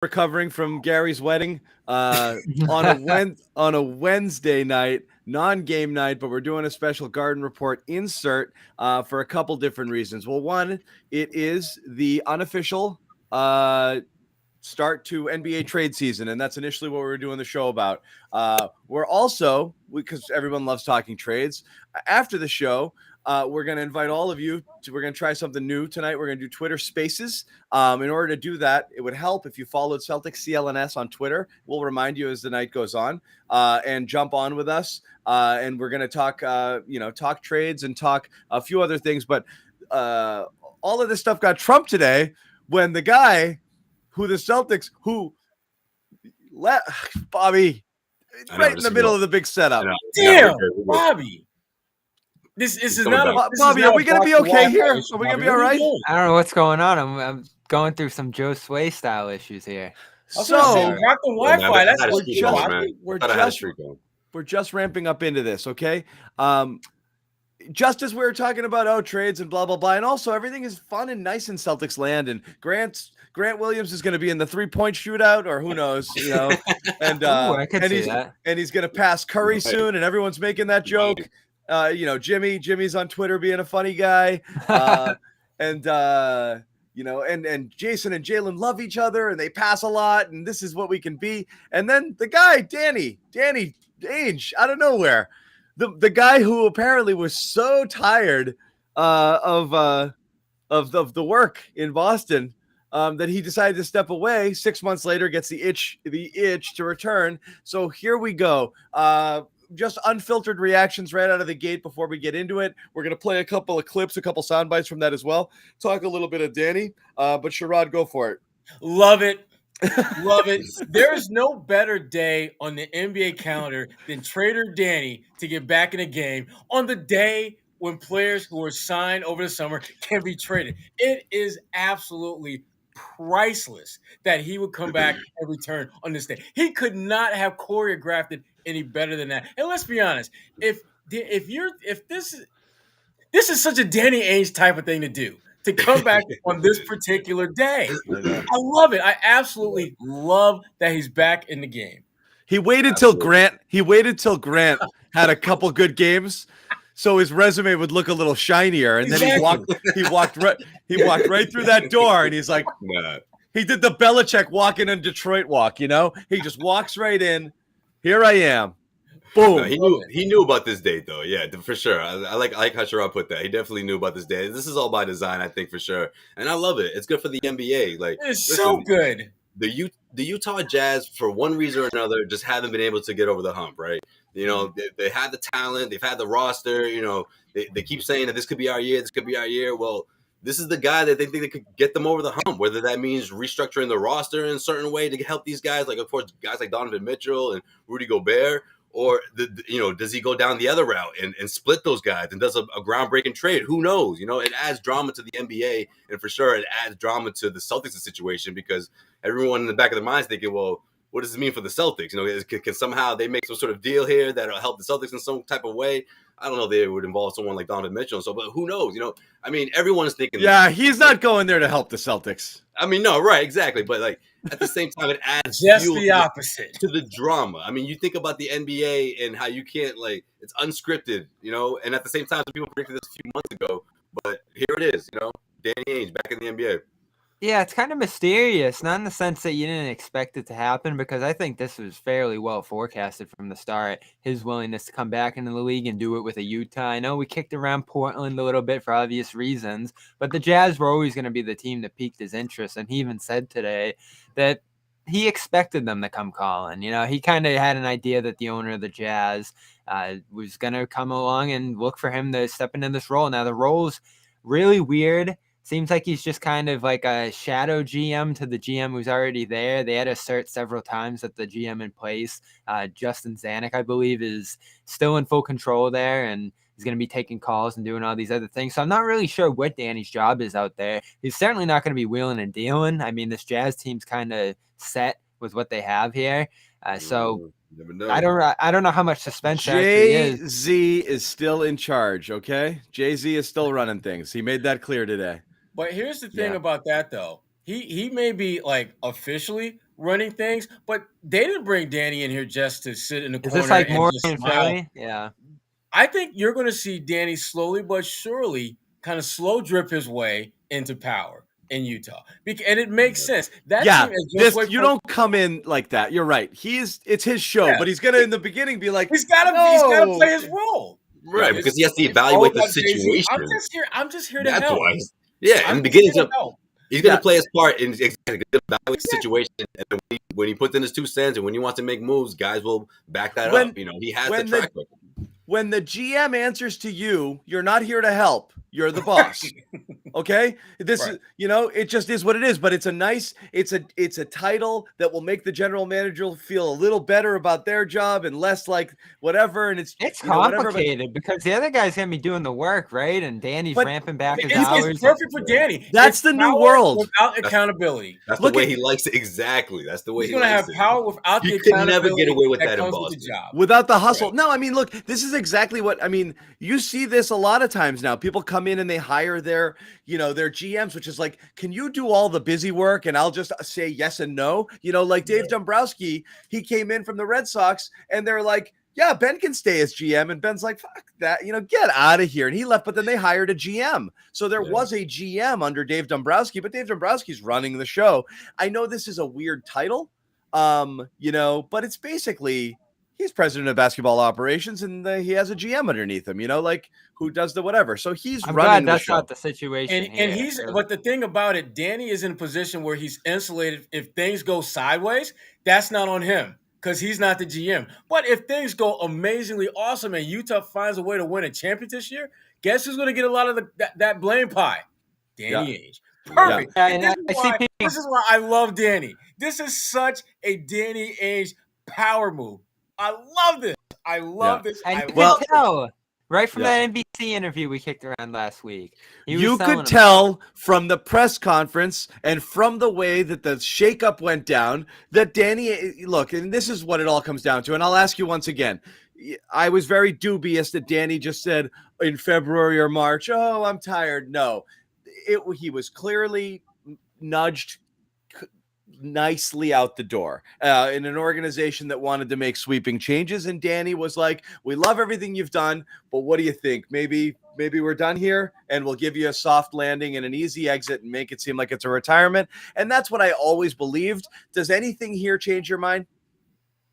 recovering from Gary's wedding on a Wednesday night, non-game night, but we're doing a special Garden Report insert for a couple different reasons. Well, one, it is the unofficial start to NBA trade season, and that's initially what we were doing the show about. We're also, because everyone loves talking trades, after the show, we're going to invite all of you to, we're going to try something new tonight. We're going to do Twitter Spaces. In order to do that, it would help if you followed Celtics CLNS on Twitter. We'll remind you as the night goes on, and jump on with us. And we're going to talk, talk trades and talk a few other things. But all of this stuff got trumped today when the guy who the Celtics, who let Bobby right in the middle of the big setup. Damn, Bobby. This is not Bobby. Are we going to be okay here? Are we going to be all right? I don't know what's going on. I'm going through some Joe Sway style issues here. So not the Wi-Fi. That's we're just ramping up into this, okay? Just as we were talking about trades and blah blah blah, and also everything is fun and nice in Celtics land, and Grant Williams is going to be in the 3-point shootout, or who knows, and and he's going to pass Curry soon, and everyone's making that joke. Jimmy's on Twitter being a funny guy, and Jason and Jalen love each other, and they pass a lot, and this is what we can be. And then the guy Danny Ainge out of nowhere. The guy who apparently was so tired of the work in Boston that he decided to step away. 6 months later, gets the itch to return. So here we go. Just unfiltered reactions right out of the gate before we get into it. We're going to play a couple of clips, a couple sound bites from that as well. Talk a little bit of Danny, but Sherrod, go for it. Love it. Love it. There is no better day on the NBA calendar than Trader Danny to get back in a game on the day when players who are signed over the summer can be traded. It is absolutely priceless that he would come back and return on this day. He could not have choreographed it any better than that. And let's be honest, if this is such a Danny Ainge type of thing to do, to come back on this particular day. I love it. I absolutely love that he's back in the game. He waited till Grant had a couple good games, so his resume would look a little shinier. And then he walked right through that door, and he's like, he did the Belichick walking in Detroit walk. He just walks right in. Here I am. Boom. No, he knew about this date, though. Yeah, for sure. I like how Sherrod put that. He definitely knew about this date. This is all by design, I think, for sure. And I love it. It's good for the NBA. It's so good. The Utah Jazz, for one reason or another, just haven't been able to get over the hump, right? They had the talent. They've had the roster. They keep saying that this could be our year. This could be our year. Well, this is the guy that they think they could get them over the hump, whether that means restructuring the roster in a certain way to help these guys, like, of course, guys like Donovan Mitchell and Rudy Gobert. Or, does he go down the other route and split those guys and does a groundbreaking trade? Who knows? It adds drama to the NBA, and for sure it adds drama to the Celtics situation, because everyone in the back of their minds thinking, well, what does this mean for the Celtics? Can somehow they make some sort of deal here that'll help the Celtics in some type of way? I don't know if they would involve someone like Donovan Mitchell, but who knows? Everyone is thinking. Yeah, he's not going there to help the Celtics. No, right, exactly. But at the same time, it adds just the opposite to the drama. You think about the NBA and how you can't it's unscripted, and at the same time, people predicted this a few months ago, but here it is, Danny Ainge back in the NBA. Yeah, it's kind of mysterious, not in the sense that you didn't expect it to happen, because I think this was fairly well forecasted from the start, his willingness to come back into the league and do it with a Utah. I know we kicked around Portland a little bit for obvious reasons, but the Jazz were always going to be the team that piqued his interest, and he even said today that he expected them to come calling. He kind of had an idea that the owner of the Jazz was going to come along and look for him to step into this role. Now, the role's really weird. Seems like he's just kind of like a shadow GM to the GM who's already there. They had to assert several times that the GM in place, Justin Zanik, I believe, is still in full control there, and he's going to be taking calls and doing all these other things. So I'm not really sure what Danny's job is out there. He's certainly not going to be wheeling and dealing. This Jazz team's kind of set with what they have here. So I don't know how much suspense actually is. Jay-Z is still in charge, okay? Jay-Z is still running things. He made that clear today. But here's the thing about that, though. He may be officially running things, but they didn't bring Danny in here just to sit in the Is corner this like and more just in smile. Philly? Yeah. I think you're going to see Danny slowly but surely kind of slow drip his way into power in Utah. And it makes sense. That Yeah, team is just you don't come in like that. You're right. It's his show, but he's gonna in the beginning be like, he's got to no. play his role. Right, because he has to It's all evaluate the about Jay-Z. situation. I'm just here to That's help. why. Yeah, in I'm the just beginning, here to help. he's going to Yeah. play his part in exactly evaluate the situation. And then when he puts in his 2 cents and when he wants to make moves, guys will back that up. You know, he has the track record. When the GM answers to you, you're not here to help. You're the boss. Okay, this is, you know, it just is what it is. But it's a title that will make the general manager feel a little better about their job and less like whatever. And it's complicated because the other guy's gonna be doing the work, right? And Danny's ramping back his hours. It's perfect for Danny. That's the new world without accountability. That's the way he likes it. Exactly. That's the way he's going to have power without the accountability. You can never get away with that in comes Boston. with the job. Without the hustle. Right. No, I mean, look, this is exactly what I mean. You see this a lot of times now. People come in and they hire their GMs, which is like, can you do all the busy work and I'll just say yes and no? You know, like Dave Dombrowski, he came in from the Red Sox and they're like, yeah, Ben can stay as GM. And Ben's like, fuck that, get out of here. And he left, but then they hired a GM. So there was a GM under Dave Dombrowski, but Dave Dombrowski's running the show. I know this is a weird title, but it's basically he's president of basketball operations and he has a GM underneath him, like who does the whatever. So he's running the show. Not the situation. But the thing about it, Danny is in a position where he's insulated. If things go sideways, that's not on him because he's not the GM. But if things go amazingly awesome and Utah finds a way to win a championship this year, guess who's going to get a lot of that blame pie? Danny Ainge. Perfect. Yeah. This is why I love Danny. This is such a Danny Ainge power move. I love this. I love this. And you could tell right from that NBC interview we kicked around last week. You could tell from the press conference and from the way that the shakeup went down that Danny, look, and this is what it all comes down to. And I'll ask you once again. I was very dubious that Danny just said in February or March, oh, I'm tired. No, he was clearly nudged nicely out the door in an organization that wanted to make sweeping changes. And Danny was like, we love everything you've done, but what do you think? Maybe we're done here and we'll give you a soft landing and an easy exit and make it seem like it's a retirement. And that's what I always believed. Does anything here change your mind?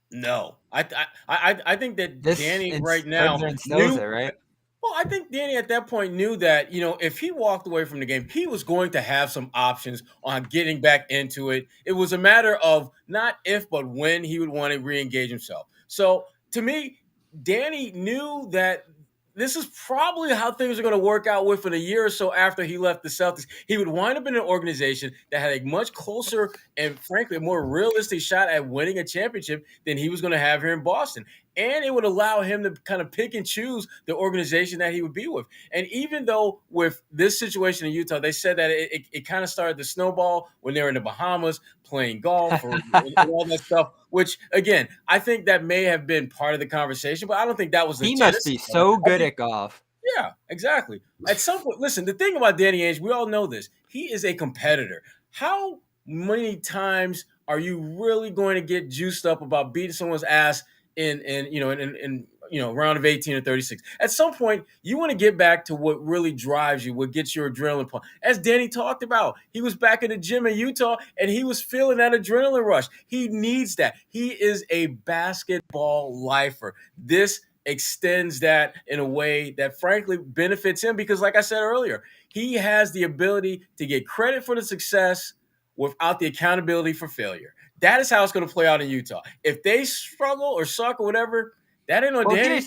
No, I think that Danny right now knows it, right? Well, I think Danny at that point knew that, if he walked away from the game, he was going to have some options on getting back into it. It was a matter of not if, but when he would want to re-engage himself. So to me, Danny knew that this is probably how things are going to work out within a year or so after he left the Celtics. He would wind up in an organization that had a much closer and, frankly, a more realistic shot at winning a championship than he was going to have here in Boston. And it would allow him to kind of pick and choose the organization that he would be with. And even though with this situation in Utah, they said that it kind of started to snowball when they were in the Bahamas playing golf and all that stuff, which, again, I think that may have been part of the conversation, but I don't think that was the He must be so good at golf. Yeah, exactly. At some point, listen, the thing about Danny Ainge, we all know this. He is a competitor. How many times are you really going to get juiced up about beating someone's ass in round of 18 or 36? At some point, you want to get back to what really drives you, what gets your adrenaline pumping. As Danny talked about, he was back in the gym in Utah, and he was feeling that adrenaline rush. He needs that. He is a basketball lifer. This extends that in a way that, frankly, benefits him because, like I said earlier, he has the ability to get credit for the success without the accountability for failure. That is how it's going to play out in Utah. If they struggle or suck or whatever, that ain't on Danny.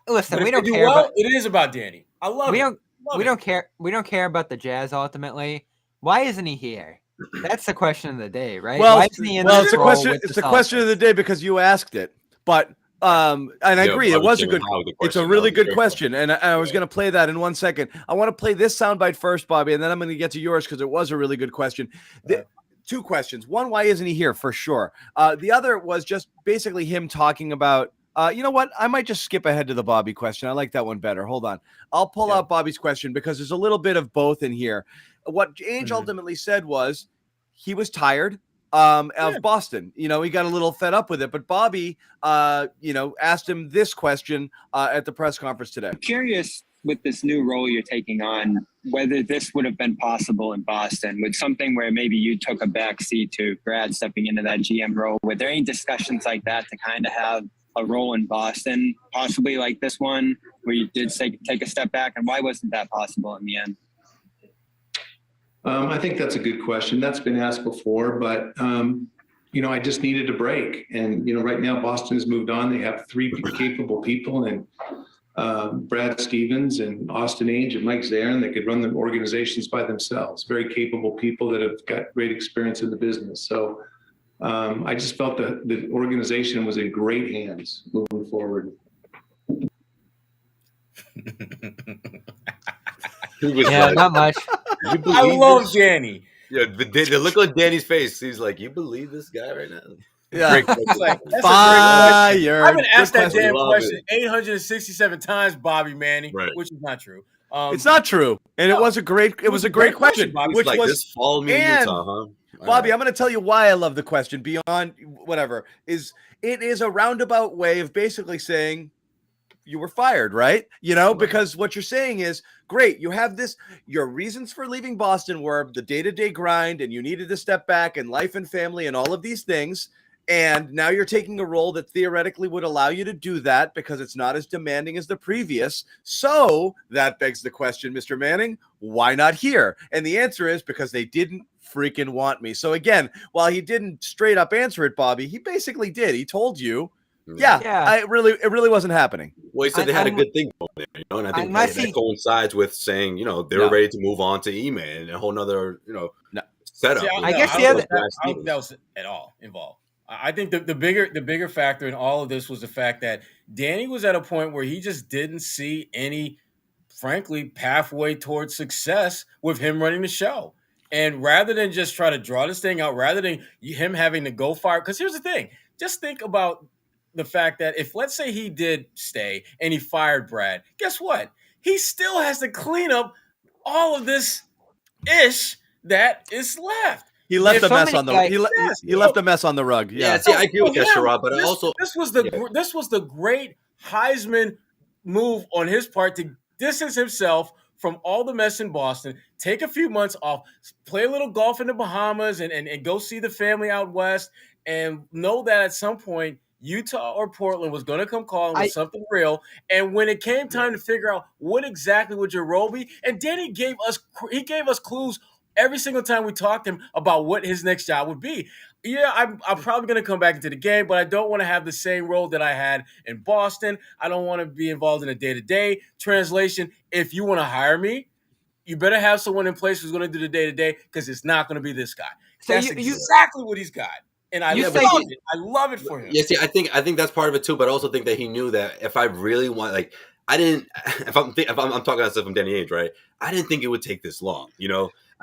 Listen, we don't care. It is about Danny. I love it. We don't care. We don't care about the Jazz ultimately. Why isn't he here? That's the question of the day, right? Well, why isn't he in it's a question. It's a question of the day because you asked it, but. And I agree, it's a really good question. And I was going to play that in 1 second. I want to play this soundbite first, Bobby, and then I'm going to get to yours because it was a really good question. Two questions. One, why isn't he here? For sure. The other was just basically him talking about, you know what? I might just skip ahead to the Bobby question. I like that one better. Hold on. I'll pull out Bobby's question because there's a little bit of both in here. What Ainge ultimately said was he was tired. of Boston. He got a little fed up with it. But Bobby, asked him this question at the press conference today. I'm curious, with this new role you're taking on, whether this would have been possible in Boston with something where maybe you took a back seat to Brad stepping into that GM role. Were there any discussions like that to kind of have a role in Boston, possibly like this one, where you did take a step back? And why wasn't that possible in the end? I think that's a good question. That's been asked before, but I just needed a break. And right now Boston has moved on. They have 3 capable people, and Brad Stevens and Austin Ainge and Mike Zarin that could run the organizations by themselves. Very capable people that have got great experience in the business. So I just felt that the organization was in great hands moving forward. Not much. I love Danny. Yeah, the look on Danny's face. He's like, "You believe this guy right now?" Yeah. It's like, that's Fire. I've been asked that Good damn question. question 867 times, Bobby Manning, Right. which is not true. It's not true, and it was a great question, Bobby. which Like, was this fall me and- Utah, huh? Bobby. I'm going to tell you why I love the question. Beyond whatever it is a roundabout way of basically saying you were fired, right? Because what you're saying is great. You have your reasons for leaving Boston were the day-to-day grind, and you needed to step back, and life and family, and all of these things. And now you're taking a role that theoretically would allow you to do that because it's not as demanding as the previous. So that begs the question, Mr. Manning, why not here? And the answer is because they didn't freaking want me. So again, while he didn't straight up answer it, Bobby, he basically did. He told you, it really wasn't happening. Well, he said they had a good thing going there, and I think that coincides with saying, they were ready to move on to Ime and a whole nother, setup. See, I guess I don't think that was at all involved. I think the bigger factor in all of this was the fact that Danny was at a point where he just didn't see any, frankly, pathway towards success with him running the show. And rather than just try to draw this thing out, rather than him having to go fire, because here's the thing, just think about the fact that if, let's say, he did stay and he fired Brad, guess what? He still has to clean up all of this ish that is left. He left a mess on the he left a mess on the rug. Yeah, see, I agree with that, Sherrod, but this was the great Heisman move on his part to distance himself from all the mess in Boston, take a few months off, play a little golf in the Bahamas, and go see the family out west, and know that at some point Utah or Portland was going to come calling with something real. And when it came time to figure out what exactly would your role be, and Danny gave us clues every single time we talked to him about what his next job would be. Yeah, I'm probably going to come back into the game, but I don't want to have the same role that I had in Boston. I don't want to be involved in a day-to-day. Translation, if you want to hire me, you better have someone in place who's going to do the day-to-day, because it's not going to be this guy. So that's exactly what he's got. And I love it. I love it for him. Yeah, see, I think that's part of it too, but I also think that he knew that if I really want, like, I didn't. If I'm talking about stuff from Danny Ainge, right? I didn't think it would take this long.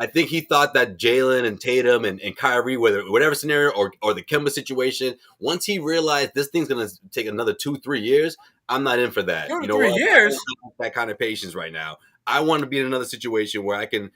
I think he thought that Jalen and Tatum and Kyrie, whatever scenario or the Kemba situation, once he realized this thing's gonna take another 2-3 years, I'm not in for that. 2 to 3 years? I don't have that kind of patience right now. I want to be in another situation where I can,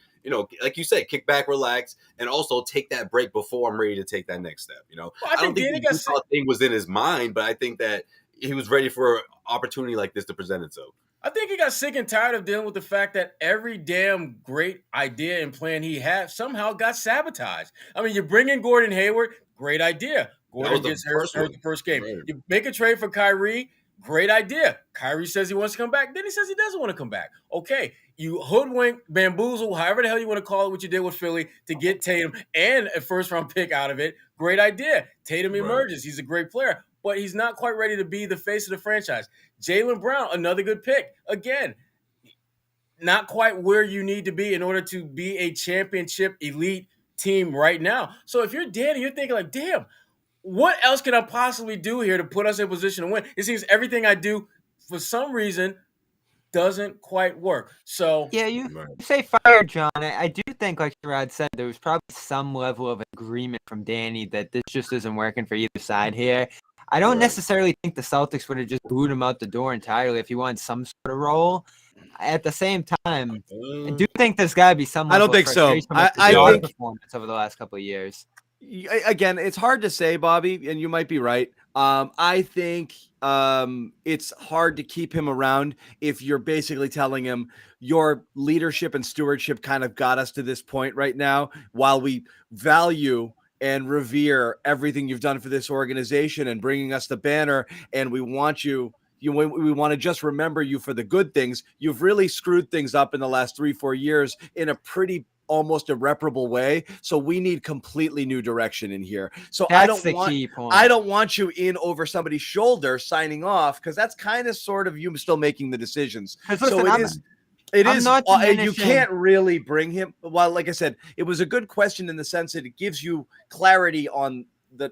like you said, kick back, relax, and also take that break before I'm ready to take that next step. Well, I don't think the Utah thing was in his mind, but I think that he was ready for an opportunity like this to present itself. I think he got sick and tired of dealing with the fact that every damn great idea and plan he had somehow got sabotaged. I mean, you bring in Gordon Hayward, great idea. Gordon gets hurt the first game. Right. You make a trade for Kyrie, great idea. Kyrie says he wants to come back. Then he says he doesn't want to come back. Okay, you hoodwink, bamboozle, however the hell you want to call it, what you did with Philly to get Tatum and a first-round pick out of it. Great idea. Tatum emerges. He's a great player, but he's not quite ready to be the face of the franchise. Jaylen Brown, another good pick. Again, not quite where you need to be in order to be a championship elite team right now. So if you're Danny, you're thinking like, damn, what else can I possibly do here to put us in position to win? It seems everything I do, for some reason, doesn't quite work. So yeah, you say fire, John. I do think, like Sherrod said, there was probably some level of agreement from Danny that this just isn't working for either side here. I don't necessarily think the Celtics would have just booed him out the door entirely if he wanted some sort of role. At the same time, I do think there's got to be some. I don't think so. I think performance over the last couple of years. Again, it's hard to say, Bobby, and you might be right. I think it's hard to keep him around if you're basically telling him your leadership and stewardship kind of got us to this point right now. While we value and revere everything you've done for this organization and bringing us the banner, and we want we want to just remember you for the good things. You've really screwed things up in the last 3-4 years in a pretty almost irreparable way. So we need completely new direction in here. So That's the key point. I don't want you in over somebody's shoulder signing off, because that's kind of sort of you still making the decisions. Listen, So it is not you can't really bring him. Well, like I said, it was a good question in the sense that it gives you clarity on the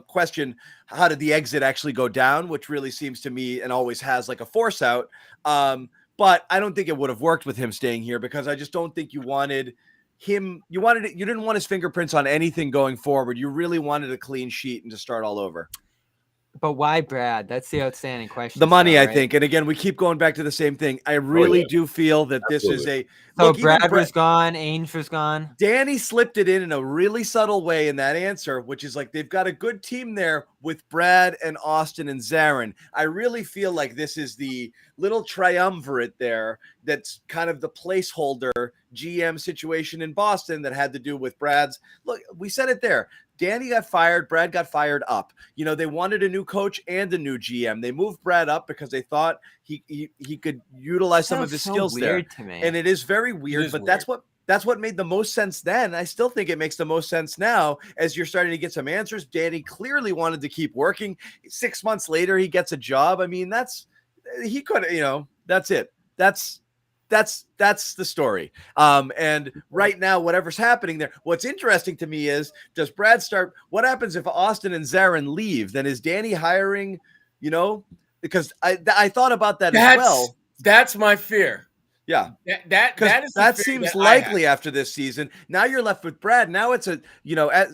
question, how did the exit actually go down, which really seems to me and always has like a force out. But I don't think it would have worked with him staying here, because I just don't think you wanted him. You didn't want his fingerprints on anything going forward. You really wanted a clean sheet and to start all over. But why Brad? That's the outstanding question. The money, right? I think. And again, we keep going back to the same thing. I really do feel that Absolutely. This is a... So look, Brad was gone. Ainge was gone. Danny slipped it in a really subtle way in that answer, which is like they've got a good team there with Brad and Austin and Zarin. I really feel like this is the little triumvirate there that's kind of the placeholder GM situation in Boston that had to do with Brad's... Look, we said it there. Danny got fired. Brad got fired up. You know, they wanted a new coach and a new GM. They moved Brad up because they thought he could utilize some of his skills there. To me. And it is very weird, but weird. That's what made the most sense then. I still think it makes the most sense now as you're starting to get some answers. Danny clearly wanted to keep working. 6 months later, he gets a job. I mean, that's it. That's the story. And right now, whatever's happening there, what's interesting to me is, does Brad start? What happens if Austin and Zarin leave? Then is Danny hiring? Because I thought about that as well. That's my fear. Yeah, that seems likely after this season. Now you're left with Brad. Now it's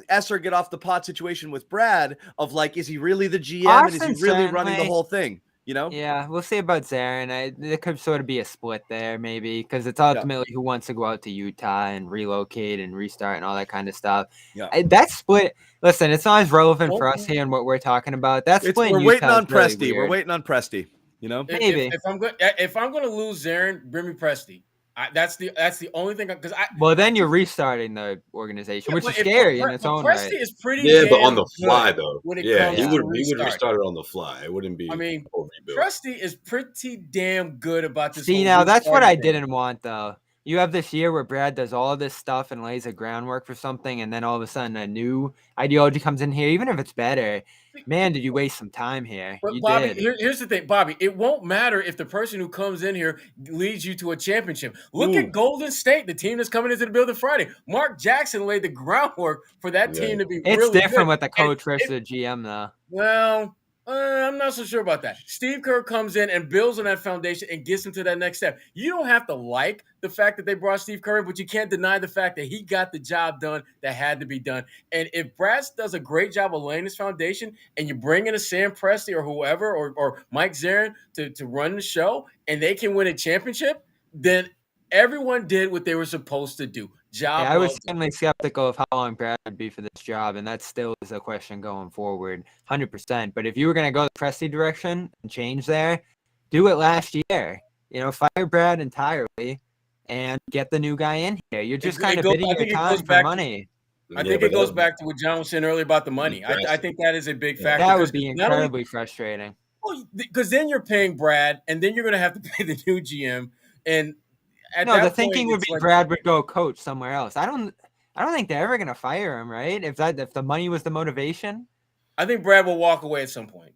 Esser get off the pot situation with Brad of like, is he really the GM and is he really running the whole thing? Yeah, we'll see about Zarin. There could sort of be a split there, maybe, because it's ultimately who wants to go out to Utah and relocate and restart and all that kind of stuff. Yeah, that split. Listen, it's not as relevant for us here and what we're talking about. That split. We're waiting on Presti. We're waiting on Presti. Maybe if I'm going to lose Zarin, bring me Presti. That's the only thing, because well, then you're restarting the organization, which is scary in its own right. Presti is pretty but on the fly though. He would restart it on the fly. It wouldn't be. I mean, Presti is pretty damn good about this. See, now that's what I didn't want though. You have this year where Brad does all of this stuff and lays a groundwork for something, and then all of a sudden a new ideology comes in here, even if it's better. Man, did you waste some time here? But Bobby, here's the thing, Bobby. It won't matter if the person who comes in here leads you to a championship. Look at Golden State, the team that's coming into the building Friday. Mark Jackson laid the groundwork for that team to be really good. It's different with the coach versus the GM, though. Well, I'm not so sure about that. Steve Kerr comes in and builds on that foundation and gets them to that next step. You don't have to like the fact that they brought Steve Kerr in, but you can't deny the fact that he got the job done that had to be done. And if Brad does a great job of laying this foundation and you bring in a Sam Presti or whoever or Mike Zarin to run the show and they can win a championship, then everyone did what they were supposed to do. I was certainly skeptical of how long Brad would be for this job, and that still is a question going forward, 100%. But if you were going to go the Presti direction and change there, do it last year. Fire Brad entirely and get the new guy in here. You're just kind of bidding your time for money. I think it goes back to what John was saying earlier about the money. I think that is a big factor. That would be incredibly frustrating. Well, because then you're paying Brad, and then you're going to have to pay the new GM, and the thinking would be like, Brad would go coach somewhere else. I don't think they're ever gonna fire him, right? If the money was the motivation, I think Brad will walk away at some point.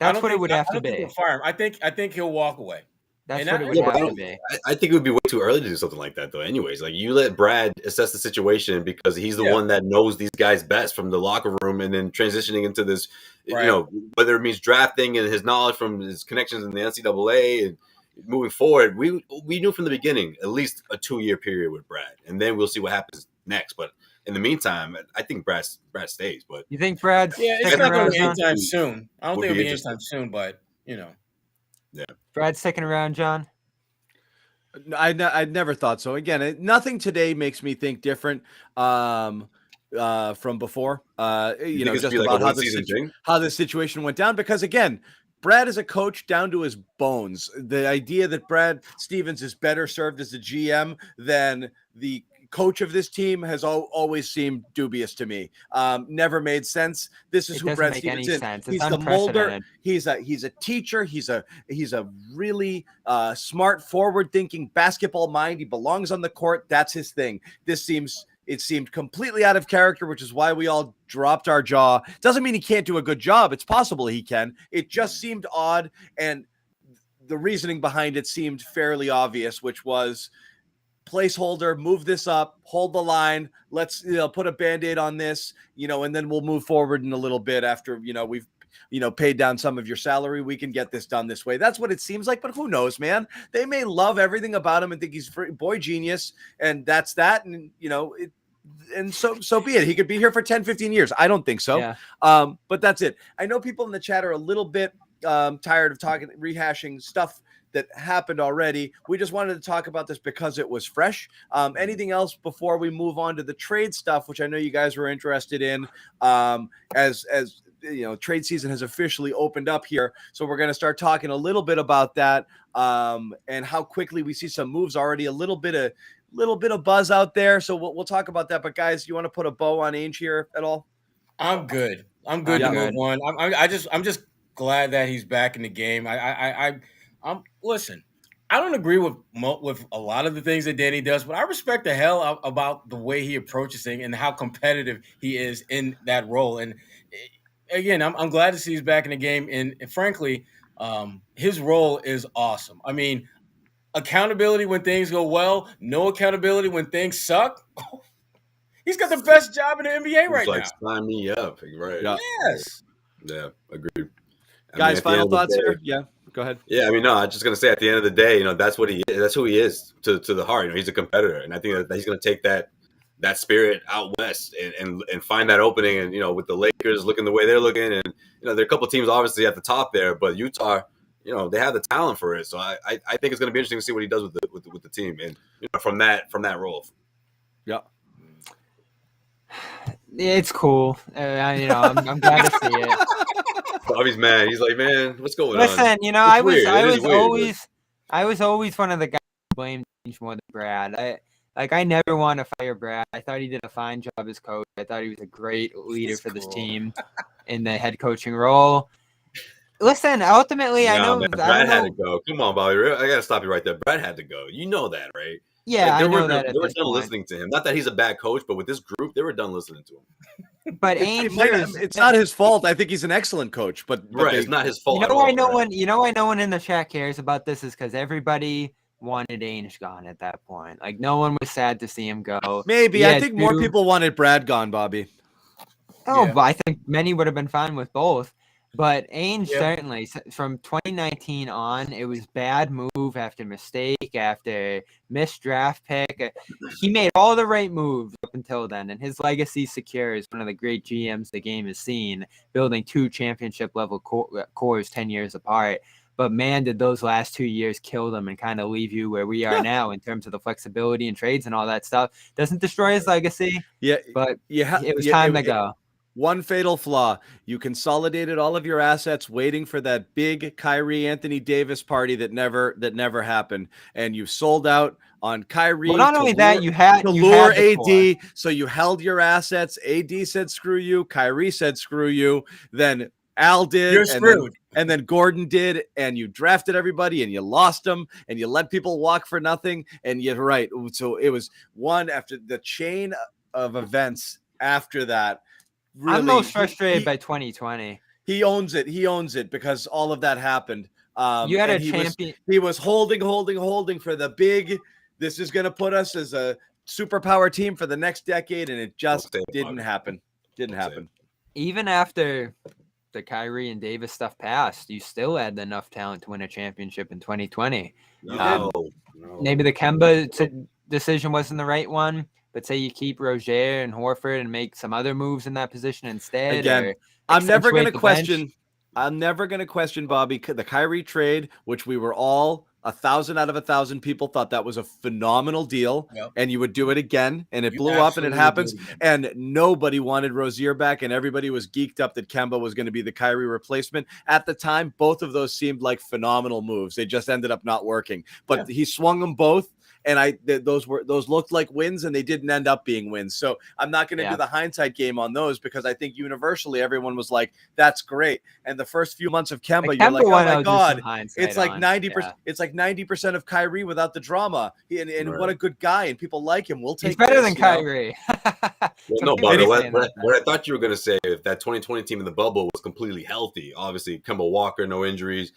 That's what it would have to be. He'll fire him. I think he'll walk away. That's what it would have to be. I think it would be way too early to do something like that, though. Anyways, like you let Brad assess the situation because he's the one that knows these guys best from the locker room, and then transitioning into this, whether it means drafting and his knowledge from his connections in the NCAA and. Moving forward, we knew from the beginning at least a 2-year period with Brad, and then we'll see what happens next. But in the meantime, I think Brad stays. But you think Brad's it's not going to be anytime soon. I don't think it'll be anytime soon, but Brad's sticking around, John. I never thought so. Again, nothing today makes me think different. from before. You think it's Just be like about a one-season thing? how the situation went down. Because again, Brad is a coach down to his bones. The idea that Brad Stevens is better served as a GM than the coach of this team has always seemed dubious to me. Never made sense. This is It who doesn't Brad make Stevens any is. sense. It's He's the molder. unprecedented. He's a teacher. He's a really smart, forward-thinking basketball mind. He belongs on the court. That's his thing. It seemed completely out of character, which is why we all dropped our jaw. Doesn't mean he can't do a good job. It's possible he can. It just seemed odd, and the reasoning behind it seemed fairly obvious, which was placeholder, move this up, hold the line. Let's put a Band-Aid on this, and then we'll move forward in a little bit after we've paid down some of your salary. We can get this done this way. That's what it seems like, but who knows, man? They may love everything about him and think he's boy genius, and that's that. And and so be it. He could be here for 10, 15 years. I don't think so. Yeah. But that's it. I know people in the chat are a little bit tired of rehashing stuff that happened already. We just wanted to talk about this because it was fresh. Anything else before we move on to the trade stuff, which I know you guys were interested in, as trade season has officially opened up here. So we're going to start talking a little bit about that, and how quickly we see some moves already, a little bit of buzz out there. So we'll talk about that. But guys, you want to put a bow on Ainge here at all? I'm good. I'm good to move on. I'm just glad that he's back in the game. I'm listen. I don't agree with a lot of the things that Danny does, but I respect the hell about the way he approaches things and how competitive he is in that role. And again, I'm glad to see he's back in the game. And frankly, his role is awesome. I mean, accountability when things go well, no accountability when things suck. He's got the best job in the NBA right now. Sign me up, right? Yeah. Yes. Yeah, agreed. Guys, final thoughts here? Yeah, go ahead. Yeah, I'm just gonna say at the end of the day, that's what he is. That's who he is to the heart. He's a competitor, and I think that he's gonna take that spirit out west and find that opening. And with the Lakers looking the way they're looking, and there are a couple teams obviously at the top there, but Utah, they have the talent for it. So I think it's gonna be interesting to see what he does with the team, and from that role. Yeah. It's cool. I'm glad to see it. Bobby's mad. He's like, man, what's going on? Listen, I was always one of the guys who blamed Ainge more than Brad. I never want to fire Brad. I thought he did a fine job as coach. I thought he was a great leader for this team in the head coaching role. Listen, ultimately, I know Brad had to go. Come on, Bobby. I gotta stop you right there. Brad had to go. You know that, right? Yeah, I know that. They were done listening to him. Not that he's a bad coach, but with this group, they were done listening to him. But it's not his fault. I think he's an excellent coach, but it's not his fault. Why no one in the chat cares about this is because everybody wanted Ainge gone at that point. Like no one was sad to see him go. Maybe I think more people wanted Brad gone, Bobby. But I think many would have been fine with both. But Ainge certainly, from 2019 on, it was bad move after mistake, after missed draft pick. He made all the right moves up until then, and his legacy secure as one of the great GMs the game has seen, building 2 championship-level cores 10 years apart. But man, did those last 2 years kill them and kind of leave you where we are now in terms of the flexibility and trades and all that stuff. Doesn't destroy his legacy, but it was time to go. One fatal flaw. You consolidated all of your assets waiting for that big Kyrie Anthony Davis party that never happened. And you sold out on Kyrie. Well, not only that, you had AD. So you held your assets. AD said, screw you. Kyrie said, screw you. Then Al did. You're screwed. And then Gordon did. And you drafted everybody and you lost them and you let people walk for nothing. And you're right. So it was one after the chain of events after that. Really, I'm most frustrated by 2020. He owns it because all of that happened. You had a champion. He was holding for the big. This is going to put us as a superpower team for the next decade, and it just didn't happen. Didn't happen. Even after the Kyrie and Davis stuff passed, you still had enough talent to win a championship in 2020. No. Maybe the Kemba decision wasn't the right one. But say you keep Rozier and Horford and make some other moves in that position instead. Again, I'm never going to question Bobby, the Kyrie trade, which we were all 1,000 out of 1,000 people thought that was a phenomenal deal, and you would do it again, and it blew up, and it happens. And nobody wanted Rozier back, and everybody was geeked up that Kemba was going to be the Kyrie replacement. At the time, both of those seemed like phenomenal moves. They just ended up not working, but he swung them both. And those looked like wins, and they didn't end up being wins. So I'm not going to do the hindsight game on those, because I think universally everyone was like, "That's great." And the first few months of Kemba, you're like, "Oh my god, it's like 90%. It's like 90% of Kyrie without the drama, and what a good guy, and people like him. We'll take. He's better than Kyrie." Well, no, but what I thought you were going to say, if that 2020 team in the bubble was completely healthy, obviously Kemba Walker, no injuries.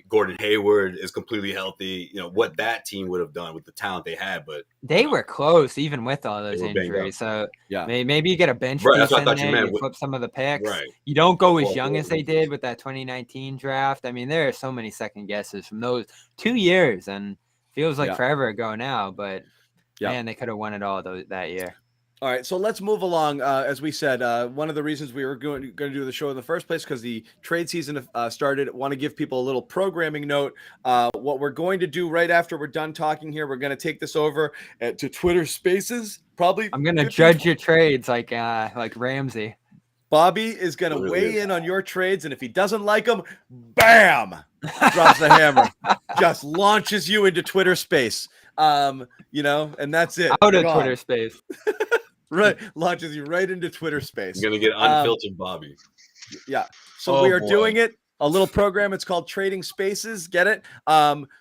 Gordon Hayward is completely healthy. You know what that team would have done with the talent they had, but they were close even with all those injuries. So maybe you get a bench piece in there, you flip some of the picks. Right. You don't go as young as they did with that 2019 draft. I mean, there are so many second guesses from those 2 years, and feels like forever ago now. But man, they could have won it all that year. All right, so let's move along. As we said, one of the reasons we were going to do the show in the first place, because the trade season started. Want to give people a little programming note. What we're going to do right after we're done talking here, we're going to take this over to Twitter Spaces. Probably, I'm going to judge your trades like Ramsey. Bobby is going to weigh in on your trades, and if he doesn't like them, bam, drops the hammer, just launches you into Twitter Space. And that's it. Out of Twitter Space. Right, launches you right into Twitter Space. You're gonna get unfiltered Bobby. Yeah. So we are doing it. A little program. It's called Trading Spaces. Get it?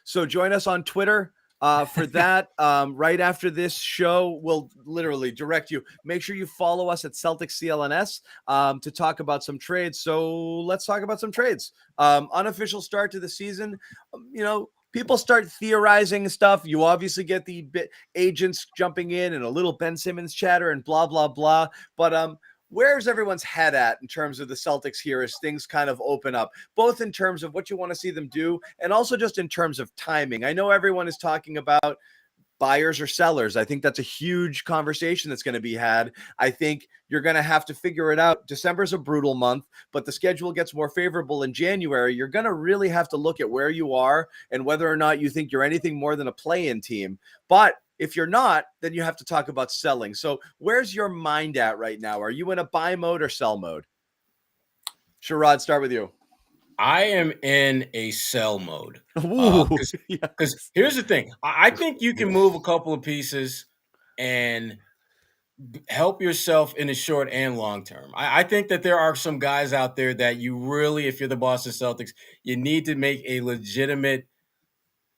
So join us on Twitter for that. Right after this show, we'll literally direct you. Make sure you follow us at Celtics CLNS to talk about some trades. So let's talk about some trades. Unofficial start to the season. People start theorizing stuff. You obviously get the agents jumping in and a little Ben Simmons chatter and blah, blah, blah. But where's everyone's head at in terms of the Celtics here as things kind of open up, both in terms of what you want to see them do and also just in terms of timing? I know everyone is talking about buyers or sellers. I think that's a huge conversation that's going to be had. I think you're going to have to figure it out. December's a brutal month, but the schedule gets more favorable in January. You're going to really have to look at where you are and whether or not you think you're anything more than a play-in team. But if you're not, then you have to talk about selling. So where's your mind at right now? Are you in a buy mode or sell mode? Sherrod, start with you. I am in a sell mode. Because here's the thing. I think you can move a couple of pieces and help yourself in the short and long term. I think that there are some guys out there that you really, if you're the Boston Celtics, you need to make a legitimate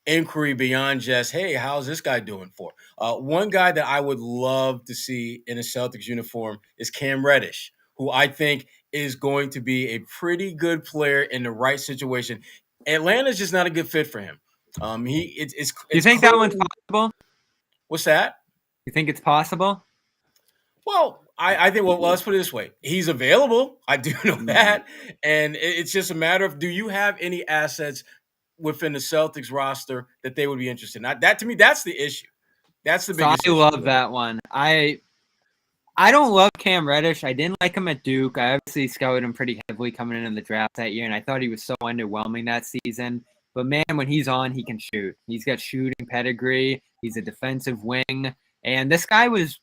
inquiry beyond just, hey, how's this guy doing for? One guy that I would love to see in a Celtics uniform is Cam Reddish, who I think is going to be a pretty good player in the right situation. Atlanta's just not a good fit for him. You think that one's possible? What's that? You think it's possible? Well, I think, let's put it this way. He's available. I do know that. And it's just a matter of, do you have any assets within the Celtics roster that they would be interested in? That, to me, that's the issue. That's the biggest issue. I love that one. I don't love Cam Reddish. I didn't like him at Duke. I obviously scouted him pretty heavily coming in the draft that year, and I thought he was so underwhelming that season. But, man, when he's on, he can shoot. He's got shooting pedigree. He's a defensive wing. And this guy was,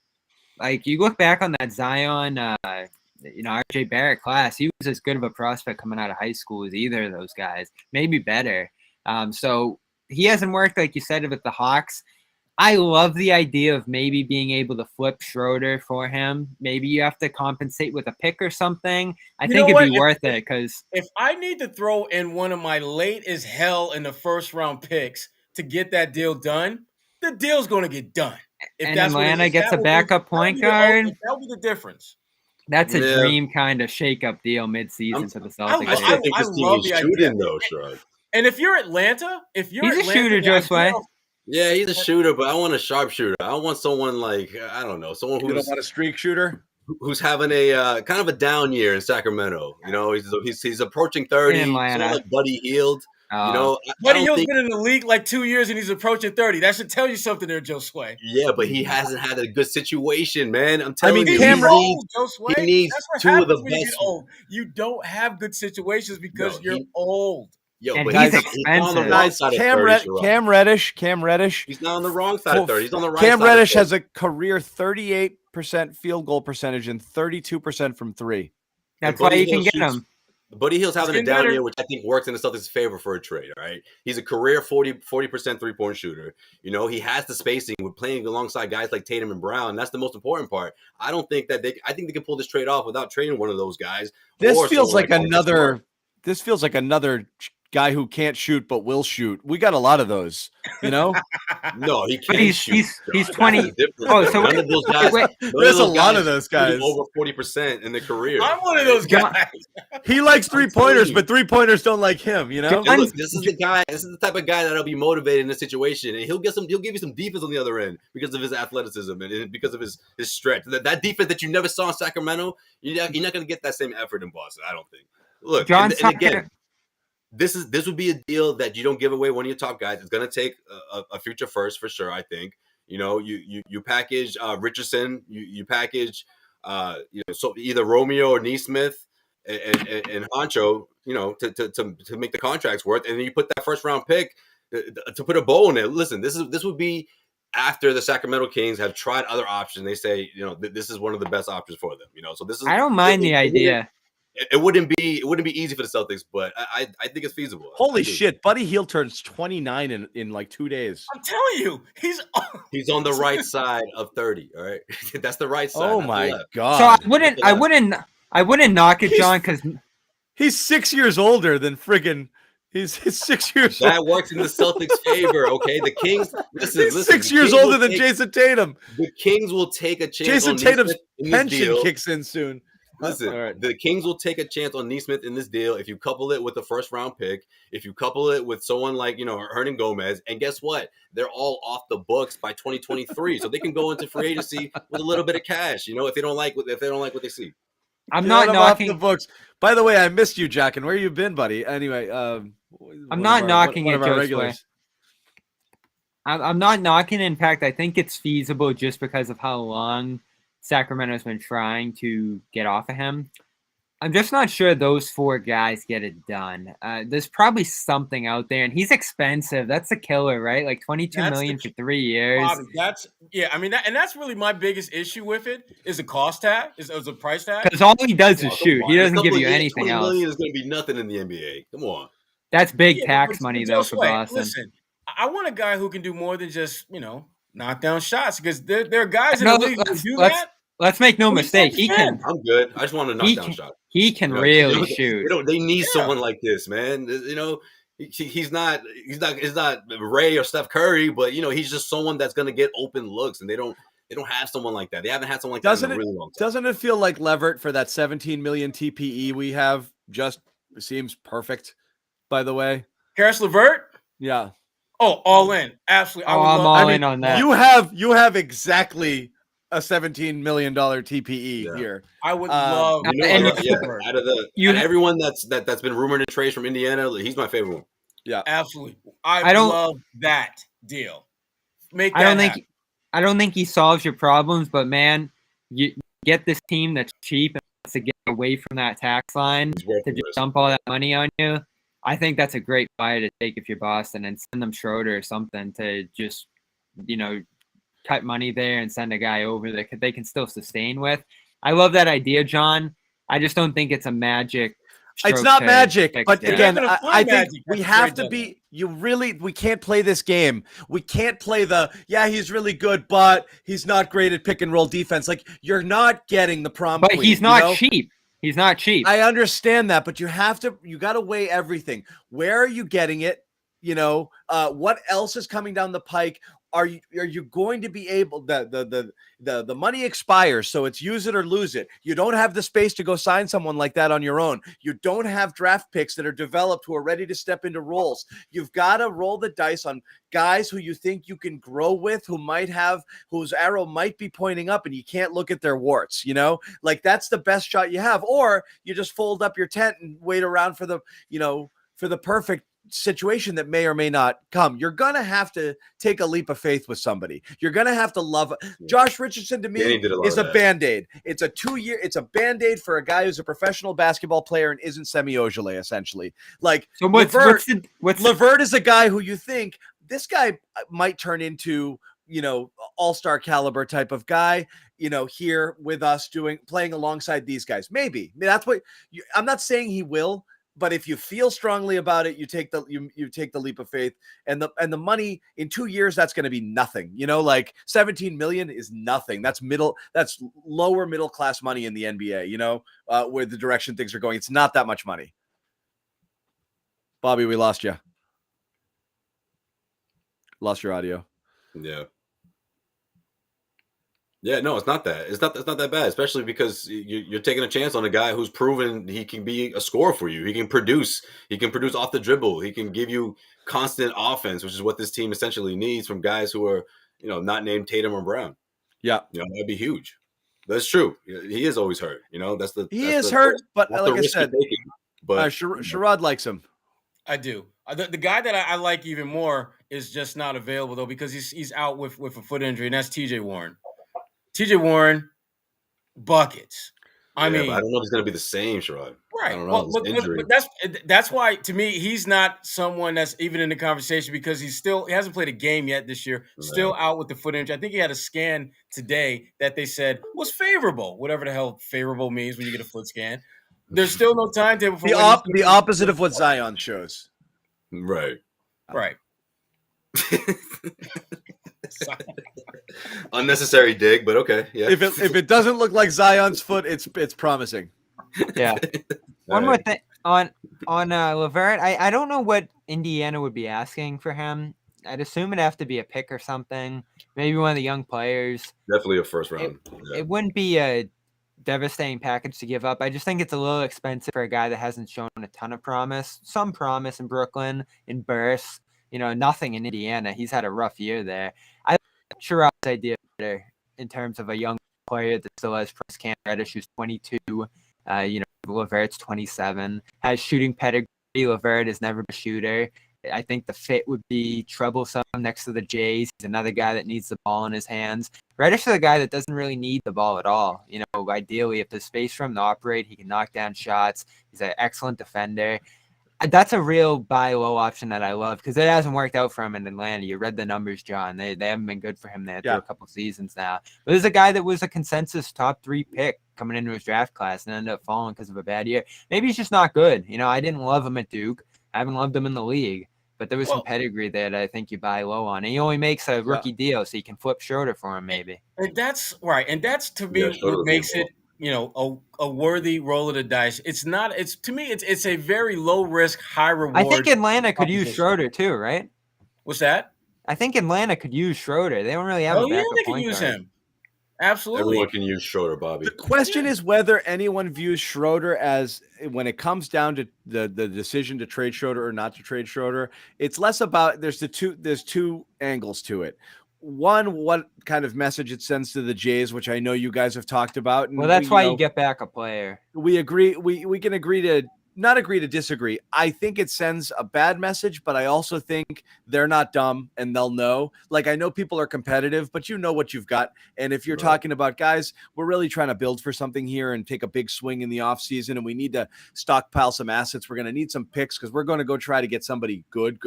like, you look back on that Zion, RJ Barrett class, he was as good of a prospect coming out of high school as either of those guys, maybe better. So he hasn't worked, like you said, with the Hawks. I love the idea of maybe being able to flip Schroeder for him. Maybe you have to compensate with a pick or something. I think it'd be worth it, because if I need to throw in one of my late as hell in the first round picks to get that deal done, the deal's going to get done. If and Atlanta gets a backup point guard, that'll be the difference. That's a dream kind of shake-up deal mid-season for the Celtics. I think this team is shooting, though, Shrug. And if you're Atlanta, he's a shooter, Josue. Yeah, he's a shooter, but I want a sharpshooter. I don't want someone like, I don't know, someone who's... You don't want a streak shooter? Who's having a kind of a down year in Sacramento. You know, he's approaching 30. In Atlanta. Like Buddy Hield. Buddy Hield's been in the league like 2 years and he's approaching 30. That should tell you something there, Josue. Yeah, but he hasn't had a good situation, man. I'm telling you. Josue. He needs two of the best. You don't have good situations because you're old. Yo, And but he's he's not on the expensive. wrong Guys, side of Cam 30. Sherrod. Cam Reddish. He's not on the wrong side of 30. He's on the right Cam side. Reddish of has a career 38% field goal percentage and 32% from three. That's why you can get him. Buddy Hield's having a getting down better. year, which I think works in the Celtics' favor for a trade. All right, he's a career 40% 3-point shooter. You know, he has the spacing with playing alongside guys like Tatum and Brown. That's the most important part. I don't think that I think they can pull this trade off without trading one of those guys. This or feels someone like Marcus Smart. another. This feels like another guy who can't shoot but will shoot. We got a lot of those, you know. No, he But can't shoot. he's John. 20. That's the difference, Oh, though. so none of those guys. wait, There's a lot of those guys. over 40% in their career. I'm one of those John- guys. He likes I'm telling 3-pointers, you. but 3-pointers don't like him. You know. John- And look, this is the guy. This is the type of guy that'll be motivated in this situation, and he'll give you some defense on the other end because of his athleticism and because of his stretch. That defense that you never saw in Sacramento, you're not going to get that same effort in Boston. I don't think. Look, John's and again, talking- this would be a deal that you don't give away one of your top guys. It's going to take a future first for sure. I think. You know, you package Richardson, you package so either Romeo or Neesmith and Honcho, you know, to make the contracts worth, and then you put that first round pick to put a bow in it. Listen, this would be after the Sacramento Kings have tried other options. They say, you know, this is one of the best options for them. You know, so this is. I don't mind the idea. It wouldn't be easy for the Celtics, but I think it's feasible. Holy I do. shit, Buddy Hield turns 29 in like 2 days. I'm telling you, He's on the right side of 30. All right, that's the right side. Oh not the my left. god! So I wouldn't knock it, He's- John, because He's 6 years older than friggin'. He's 6 years old. That works in the Celtics' favor. Okay, the Kings. Listen, He's 6 the years Kings older will than take- Jason Tatum. The Kings will take a chance. Jason on Tatum's Neesmith in this pension deal. kicks in soon. Listen, All right. the Kings will take a chance on Neesmith in this deal if you couple it with a first round pick, if you couple it with someone like, you know, Hernan Gomez, and guess what? They're all off the books by 2023, so they can go into free agency with a little bit of cash. You know, if they don't like what they see. I'm Get not him off the knocking. books. By the way, I missed you, Jack. And where you been, buddy? Anyway, I'm not knocking one it, of our Joe regulars. I'm not knocking it. In fact, I think it's feasible just because of how long Sacramento's been trying to get off of him. I'm just not sure those four guys get it done. There's probably something out there, and he's expensive. That's a killer, right? Like $22 million for 3 years. Bobby, that's really my biggest issue with it is the cost tag, is a price tag. Because all he does is Come shoot. on. He In a doesn't couple give of you years, anything $20 else. million is going to be nothing in the NBA. Come on. That's big Yeah, tax but money, though, just for wait. Boston. Listen, I want a guy who can do more than just, you know, knock down shots, because there are guys in No, the league who let's- do let's- that. Let's make no Who mistake. can't He can. defend. I'm good. I just want to knock He down can, shot. he can You know, really shoot. They need someone like this, man. You know, he's not Ray or Steph Curry, but you know, he's just someone that's going to get open looks, and they don't have someone like that. They haven't had someone like that in a really long time. Doesn't it feel like Levert for that 17 million TPE we have just seems perfect? By the way, Karis LeVert? yeah. Oh, all in. Absolutely. Oh, I'm all in on that. You have exactly a $17 million TPE Yeah. here. I would love. You know, And out of everyone that's been rumored to trade from Indiana, he's my favorite one. Yeah, Absolutely. I don't- love that deal. Make that I don't happen. think I don't think he solves your problems, but man, you get this team that's cheap and wants to get away from that tax line He's worth to the just risk. dump all that money on you. I think that's a great buy to take if you're Boston, and send them Schroeder or something to just, you know, cut money there and send a guy over that they can still sustain with. I love that idea, John. I just don't think it's a magic. it's stroke not to magic, fix but that. again, They're not gonna I play think Magic we at the have trade to be. We can't play this game. We can't play he's really good, but he's not great at pick and roll defense. Like, you're not getting the prom But queen, he's not you know? cheap. He's not cheap. I understand that, but you got to weigh everything. Where are you getting it? You know, what else is coming down the pike? Are you going to be able, the money expires, so it's use it or lose it. You don't have the space to go sign someone like that on your own. You don't have draft picks that are developed who are ready to step into roles. You've got to roll the dice on guys who you think you can grow with, whose arrow might be pointing up, and you can't look at their warts, you know? Like, that's the best shot you have. Or you just fold up your tent and wait around for the perfect situation that may or may not come. You're going to have to take a leap of faith with somebody. You're going to have to love it. Josh Richardson to me is a Band-Aid. It's a 2-year, it's a Band-Aid for a guy who's a professional basketball player and isn't Semi Ojeleye, essentially. Like, so Levert is a guy who you think this guy might turn into, all-star caliber type of guy, here with us playing alongside these guys. Maybe that's what I'm not saying he will, but if you feel strongly about it, you take the leap of faith, and the money in 2 years, that's going to be nothing. Like 17 million is nothing. That's lower middle class money in the NBA, where the direction things are going. It's not that much money. Bobby, we lost you. Lost your audio. Yeah. Yeah, no, it's not that. It's not that bad, especially because you're taking a chance on a guy who's proven he can be a scorer for you. He can produce. He can produce off the dribble. He can give you constant offense, which is what this team essentially needs from guys who are, not named Tatum or Brown. Yeah, that'd be huge. That's true. He is always hurt. He is hurt, but like I said, but Sherrod likes him. I do. The guy that I like even more is just not available though, because he's out with a foot injury, and that's T.J. Warren. T.J. Warren, buckets. I mean, I don't know if he's going to be the same, Sherrod. Right. I don't know. But that's why, to me, he's not someone that's even in the conversation, because he hasn't played a game yet this year. Still out with the foot injury. I think he had a scan today that they said was favorable, whatever the hell favorable means when you get a foot scan. There's still no timetable for the opposite of what Zion shows. Right. Right. Unnecessary dig, but okay. Yeah. If it doesn't look like Zion's foot, it's promising. Yeah. One more thing on Levert. I don't know what Indiana would be asking for him. I'd assume it'd have to be a pick or something. Maybe one of the young players. Definitely a first round. It wouldn't be a devastating package to give up. I just think it's a little expensive for a guy that hasn't shown a ton of promise. Some promise in Brooklyn, in bursts. Nothing in Indiana. He's had a rough year there. I like Sherrod's idea better in terms of a young player that still has Prince Cam Reddish, who's 22. Levert's 27. Has shooting pedigree. Levert is never a shooter. I think the fit would be troublesome next to the Jays. He's another guy that needs the ball in his hands. Reddish is a guy that doesn't really need the ball at all. Ideally, if there's space for him to operate, he can knock down shots. He's an excellent defender. That's a real buy low option that I love, because it hasn't worked out for him in Atlanta. You read the numbers, John. They haven't been good for him there through a couple seasons now. But there's a guy that was a consensus top 3 pick coming into his draft class and ended up falling because of a bad year. Maybe he's just not good. I didn't love him at Duke. I haven't loved him in the league. But there was some pedigree there that I think you buy low on. And he only makes a rookie deal, so you can flip Schroeder for him maybe. And that's right. And that's, to me, what makes it, a worthy roll of the dice. It's a very low risk, high reward. I think Atlanta could use Schroeder too, right? What's that? I think Atlanta could use Schroeder. They don't really have a backup they can point use guard. him. Absolutely. Everyone can use Schroeder, Bobby. The question is whether anyone views Schroeder as, when it comes down to the decision to trade Schroeder or not to trade Schroeder, it's less about, there's two angles to it. One, what kind of message it sends to the Jays, which I know you guys have talked about. And that's why you get back a player. We agree. We can agree to not agree to disagree. I think it sends a bad message, but I also think they're not dumb and they'll know. Like, I know people are competitive, but you know what you've got. And if you're talking about, guys, we're really trying to build for something here and take a big swing in the offseason, and we need to stockpile some assets. We're going to need some picks because we're going to go try to get somebody good.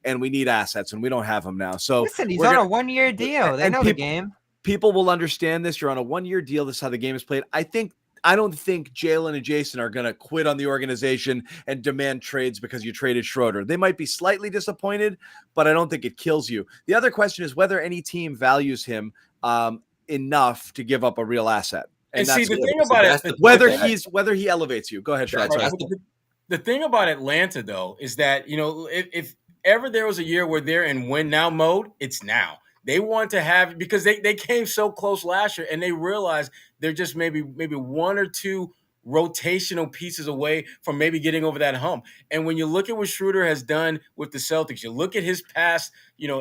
And we need assets, and we don't have them now. So listen, he's on a 1-year deal. They know the game. People will understand this. You're on a 1-year deal. This is how the game is played. I don't think Jalen and Jason are going to quit on the organization and demand trades because you traded Schroeder. They might be slightly disappointed, but I don't think it kills you. The other question is whether any team values him enough to give up a real asset. And see, the thing about it, whether he elevates you. Go ahead, Sherrod. The thing about Atlanta, though, is that, if ever there was a year where they're in win now mode, it's now. They want to have, because they came so close last year, and they realized they're just maybe 1 or 2 rotational pieces away from maybe getting over that hump. And when you look at what Schroeder has done with the Celtics, you look at his past,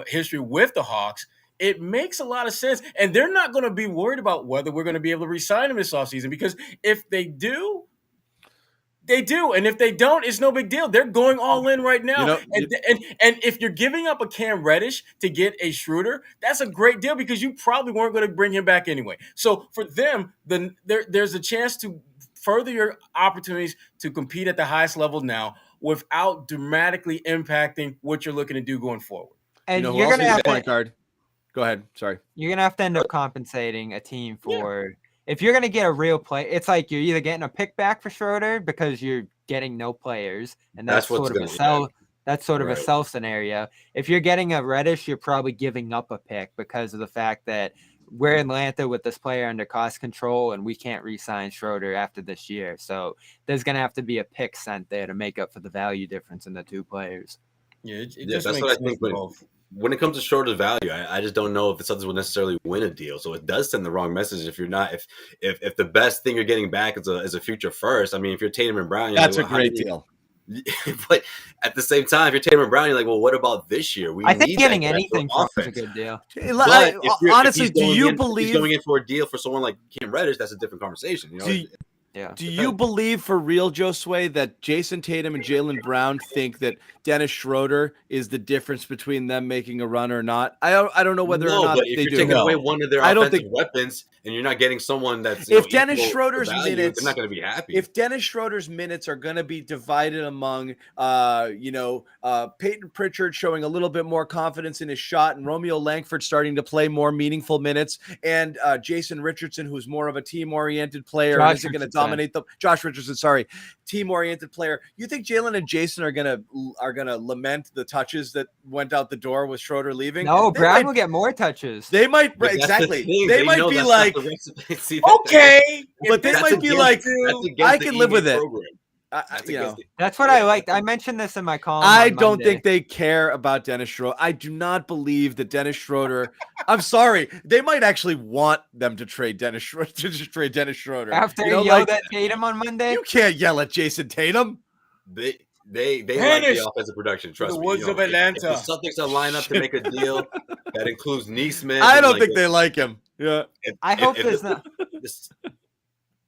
history with the Hawks, it makes a lot of sense. And they're not going to be worried about whether we're going to be able to re-sign him this offseason, because if they do, They do, and if they don't, it's no big deal. They're going all in right now. You know, and if you're giving up a Cam Reddish to get a Schroeder, that's a great deal because you probably weren't going to bring him back anyway. So for them, there's a chance to further your opportunities to compete at the highest level now without dramatically impacting what you're looking to do going forward. And who you're else gonna needs have a point guard? Go ahead. Sorry. You're gonna have to end up compensating a team for if you're gonna get a real play. It's like you're either getting a pick back for Schroeder because you're getting no players, and that's what's sort of a gonna sell. happen. That's sort of a Right. sell scenario. If you're getting a Reddish, you're probably giving up a pick because of the fact that we're Atlanta with this player under cost control, and we can't re-sign Schroeder after this year. So there's gonna have to be a pick sent there to make up for the value difference in the two players. Yeah, it Yeah, just that's makes what I sense think. for both. When it comes to Schroeder's value, I just don't know if the Celtics will necessarily win a deal. So it does send the wrong message if you're not if the best thing you're getting back is a future first. I mean, if you're Tatum and Brown, you're That's like, a well, great deal. But at the same time, if you're Tatum and Brown, you're like, well, what about this year? We I think need getting that anything for from is a offense. good deal. But Honestly, do you if he's believe? going in for a deal for someone like Cam Reddish? That's a different conversation. You know, Do you believe for real, Josue, that Jason Tatum and Jaylen Brown think that Dennis Schroeder is the difference between them making a run or not? I don't know whether or not but if they you're do. taking away one of their I don't offensive think- weapons and you're not getting someone that's If Dennis equal Schroeder's value, minutes- they're not going to be happy. If Dennis Schroeder's minutes are going to be divided among, Peyton Pritchard showing a little bit more confidence in his shot and Romeo Langford starting to play more meaningful minutes and Jason Richardson, who's more of a team-oriented player and isn't going to dominate them. Josh Richardson, sorry, team-oriented player. You think Jalen and Jason are gonna lament the touches that went out the door with Schroeder leaving? No, They Brown might- will get more touches. They might But that's the exactly. thing, They might know be that's like, not the recipe. See, Okay, but they if might this be is like, still- I can live with it. program. That's you know. against the- That's what I liked. I mentioned this in my column. I on don't Monday. think they care about Dennis Schroeder. I do not believe that Dennis Schroeder. I'm sorry, they might actually want them to trade Dennis Schroeder. To just trade Dennis Schroeder. After You know, he yelled like, at Tatum on Monday. you can't yell at Jason Tatum. They like Vanish the offensive production. Trust the me. woods of If Atlanta. the Celtics are lined up to make a deal that includes Neesmith. I and, don't like, think they like him. Yeah. I hope if there's this- not. this-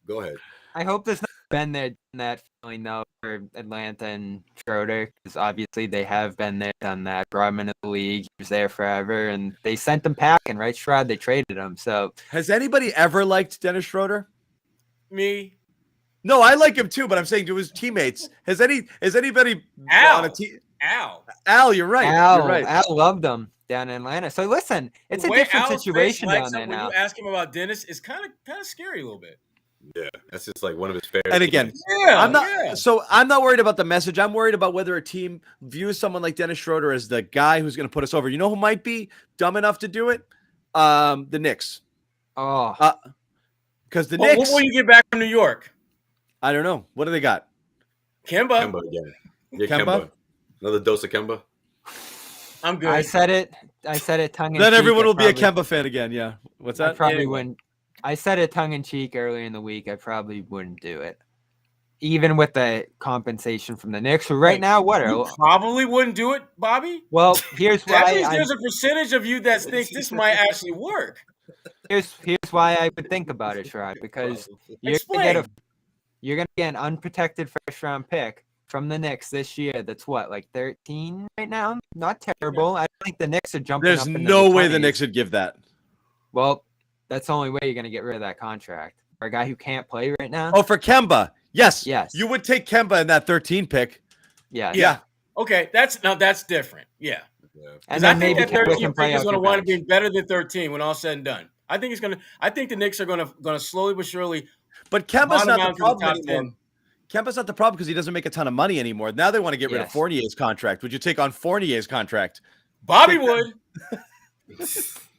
Go ahead. I hope there's not been there done that feeling though for Atlanta and Schroeder because obviously they have been there, done that. Brought him into the league. He was there forever, and they sent him packing. Right, Sherrod? They traded him. So Has anybody ever liked Dennis Schroeder? me, No, I like him too, but I'm saying to his teammates. Has anybody Al. on a team? Al. Al, you're right. Al, You're right. Al loved him down in Atlanta. So listen, it's The a way different Al's face situation lights down up there when now. you ask him about Dennis, is kind of scary a little bit. Yeah, that's just like one of his favorite. And again, teammates. Yeah, I'm not yeah. so I'm not worried about the message. I'm worried about whether a team views someone like Dennis Schroeder as the guy who's going to put us over. You know who might be dumb enough to do it? The Knicks. Oh, Because the Well, Knicks, when will you get back from New York? I don't know. What do they got? Kemba, Kemba again. Yeah, Kemba? Kemba. Another dose of Kemba. I'm good. I said it tongue in cheek. Then everyone I will be a probably- Kemba fan again. Yeah. What's I that? probably Anyway. wouldn't. I said it tongue in cheek earlier in the week. I probably wouldn't do it, even with the compensation from the Knicks. So right Wait, now, what You are? probably wouldn't do it, Bobby. Well, here's That why. means there's a percentage of you that thinks this might actually work. Here's why I would think about it, Sherrod, because you're gonna get an unprotected first round pick from the Knicks this year. That's what, like 13 right now. Not terrible. I think the Knicks are jumping. There's up into no the way the 20s. Knicks would give that. Well, that's the only way you're gonna get rid of that contract for a guy who can't play right now. Oh, for Kemba. Yes. Yes. You would take Kemba in that 13 pick. Yeah. Yeah. Okay, that's different. Yeah. Yeah. And I then think maybe that Kemba 13 can play pick is out going to your wind up bench. being better than 13 when all said and done. I think the Knicks are going to slowly but surely But Kemba's bottom not out the to the problem top anymore. 10. Kemba's not the problem because he doesn't make a ton of money anymore. Now they want to get rid of Yes. Fournier's contract. Would you take on Fournier's contract? Bobby would.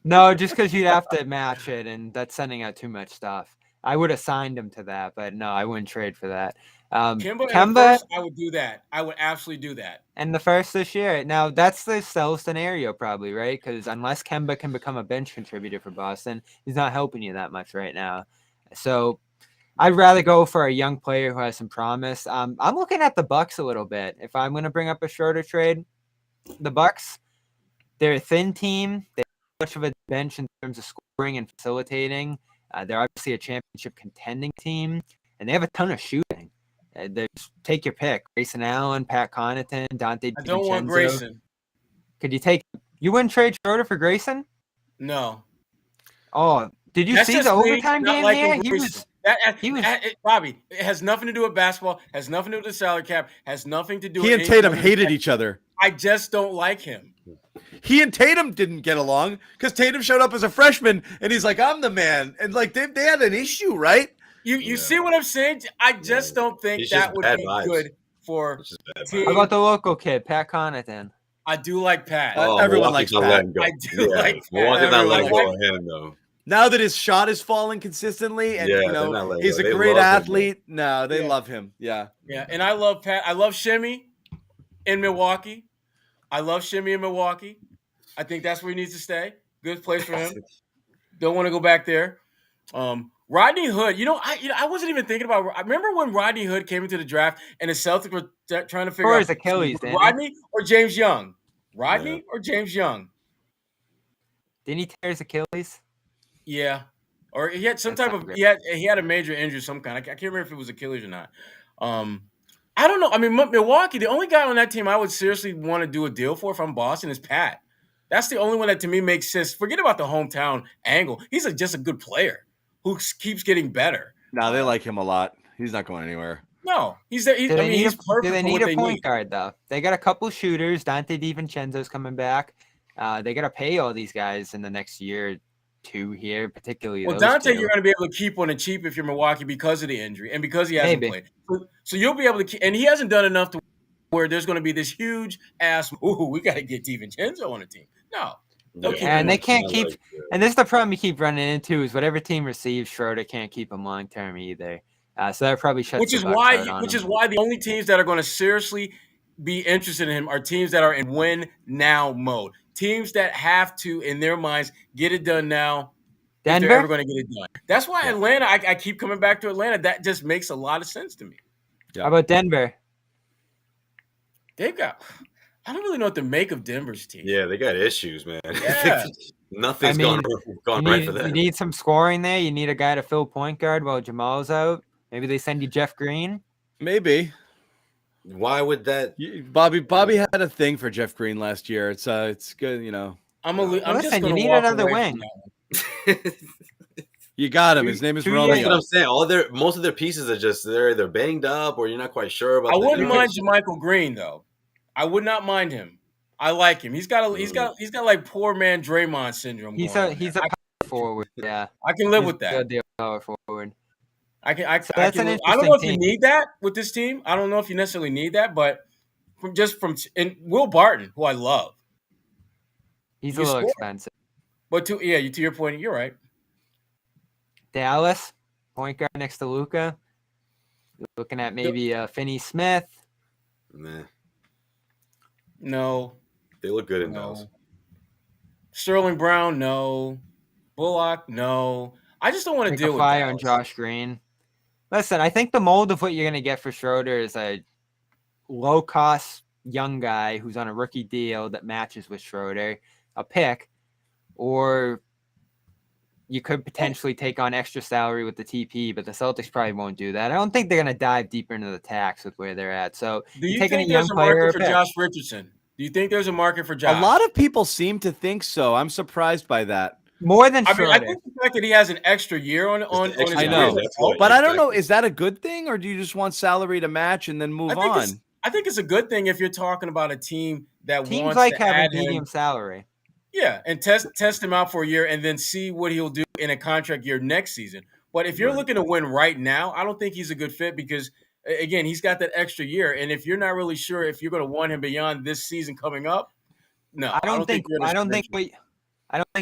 No, just because you'd have to match it, and that's sending out too much stuff. I would have signed him to that, but no, I wouldn't trade for that. Kemba, Kemba I would do that. I would absolutely do that. and the first this year. Now that's the sell scenario, probably, right? Because unless Kemba can become a bench contributor for Boston, he's not helping you that much right now. So I'd rather go for a young player who has some promise. I'm looking at the Bucks a little bit. If I'm going to bring up a shorter trade, the Bucks, they're a thin team. They have much of a bench in terms of scoring and facilitating. They're obviously a championship contending team, and they have a ton of shooting. Take your pick. Grayson Allen, Pat Connaughton, Dante I don't want DiVincenzo. Grayson. Could you take? You wouldn't trade Schroeder for Grayson? No. Oh, did you That's see just the me overtime not game liking there? Grayson. He was. Bobby, it has nothing to do with basketball, has nothing to do with the salary cap, has nothing to do with He and Tatum hated each other. I just don't like him. He and Tatum didn't get along because Tatum showed up as a freshman and he's like, I'm the man. And like they had an issue, right? You see what I'm saying? I just don't think He's that just would bad be vibes. good for team. How about the local kid, Pat Connaughton? I do like Pat. Everyone likes Milwaukee's not Pat. letting go. I do like Pat. Milwaukee's not letting go Everyone of him, though. Now that his shot is falling consistently and Yeah, you they're not know letting he's go. a They great love him, athlete. No, they Yeah. love him. Yeah. Yeah, and I love Pat. I love Shimmy in Milwaukee. I think that's where he needs to stay. Good place for him. Don't want to go back there. Rodney Hood, I wasn't even thinking about. I remember when Rodney Hood came into the draft and the Celtics were trying to figure Or out his Achilles, didn't he? Rodney or James Young. Rodney or James Young. Didn't he tear his Achilles? Yeah, or he had some That's type not of great. he had a major injury of some kind. I can't remember if it was Achilles or not. I don't know. I mean, Milwaukee, the only guy on that team I would seriously want to do a deal for if I'm Boston is Pat. That's the only one that to me makes sense. Forget about the hometown angle. He's just a good player who keeps getting better. No, they like him a lot. He's not going anywhere. No, he's Do he's they perfect need for what a they point need. guard though? They got a couple shooters. Dante DiVincenzo's coming back. They got to pay all these guys in the next year or two here, particularly. Well, those Dante, two. you're going to be able to keep on the cheap if you're Milwaukee because of the injury and because he hasn't Maybe. played. So you'll be able to keep, and he hasn't done enough to where there's going to be this huge ass. Ooh, we got to get DiVincenzo on the team. No, they'll keep And him they on. can't keep. And this is the problem you keep running into is whatever team receives Schroeder can't keep him long term either. So that probably shuts. Which is why the only teams that are going to seriously be interested in him are teams that are in win now mode. Teams that have to, in their minds, get it done now. If they're ever Denver. going to get it done. That's why Atlanta. I keep coming back to Atlanta. That just makes a lot of sense to me. Yeah. How about Denver? They've got. I don't really know what to make of Denver's team. Yeah, they got issues, man. Yeah. Nothing's I mean, gone right for You them. need some scoring there. You need a guy to fill point guard while Jamal's out. Maybe they send you Jeff Green. Maybe. Why would that? Bobby had a thing for Jeff Green last year. It's good, you know. I'm just Listen, going you to need walk another away wing. from that one. You got him. His name is Two That's what Romeo. I'm saying. Most of their pieces are just they're either banged up or you're not quite sure about. I wouldn't mind JaMychal Green though. I would not mind him. I like him. He's got like poor man Draymond syndrome. He's going a on he's there. a power forward. Yeah, I can live He's with a that. good deal power forward. I can. that's an I don't know interesting if you team. need that with this team. I don't know if you necessarily need that, but and Will Barton, who I love, He's You a little score. expensive. but to your point, you're right. Dallas, point guard next to Luka. Looking at maybe Finney Smith. Nah, No, they look good in no. those. Sterling Brown, no. Bullock, no. I just don't want to Take deal a with fire on Dallas. Josh Green. Listen, I think the mold of what you're going to get for Schroeder is a low-cost young guy who's on a rookie deal that matches with Schroeder, a pick, or you could potentially take on extra salary with the TP, but the Celtics probably won't do that. I don't think they're going to dive deeper into the tax with where they're at. So Do you you're taking think a young there's a player or market a for pick. Josh Richardson? Do you think there's a market for Josh? A lot of people seem to think so. I'm surprised by that. More than I mean, Schroeder. I think the fact that he has an extra year on the his extra I career know. is That's helpful. But I don't know. Exactly. Is that a good thing, or do you just want salary to match and then move on? I think it's a good thing if you're talking about a team that Teams wants like to having add medium him. salary. Yeah, and test him out for a year and then see what he'll do in a contract year next season. But if you're Right. looking to win right now, I don't think he's a good fit because, again, he's got that extra year. And if you're not really sure if you're going to want him beyond this season coming up, no, I don't think you're in a situation.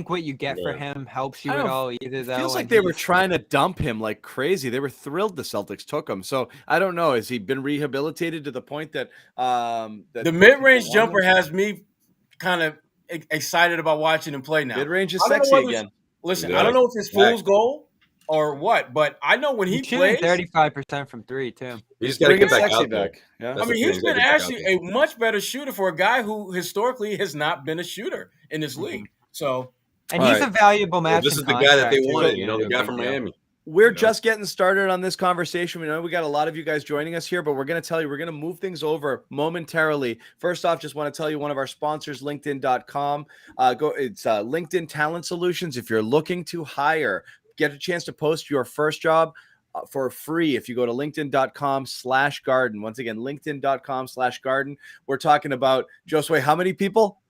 what you get for Yeah. him helps you I at don't- all either. Though Feels like and they were he's- trying to dump him like crazy. They were thrilled the Celtics took him. So I don't know. Has he been rehabilitated to the point that The mid-range jumper has me kind of excited about watching him play now. mid range is I don't know sexy whether- again? Listen, Yeah. I don't know if it's Right. fool's goal or what, but I know when he He's shooting plays, 35% from three too. You just got to Bringing get back sexy out there. back. Yeah. That's I the mean, thing, he's you gotta been get back out actually there. a much better shooter for a guy who historically has not been a shooter in this league. So And All he's right. a valuable match. Well, this is the guy that they wanted, the guy from Miami. We're just getting started on this conversation. We know we got a lot of you guys joining us here, but we're going to tell you, we're going to move things over momentarily. First off, just want to tell you one of our sponsors, LinkedIn.com. It's LinkedIn Talent Solutions. If you're looking to hire, get a chance to post your first job for free if you go to linkedin.com/garden. Once again, linkedin.com/garden. We're talking about, Josue, how many people?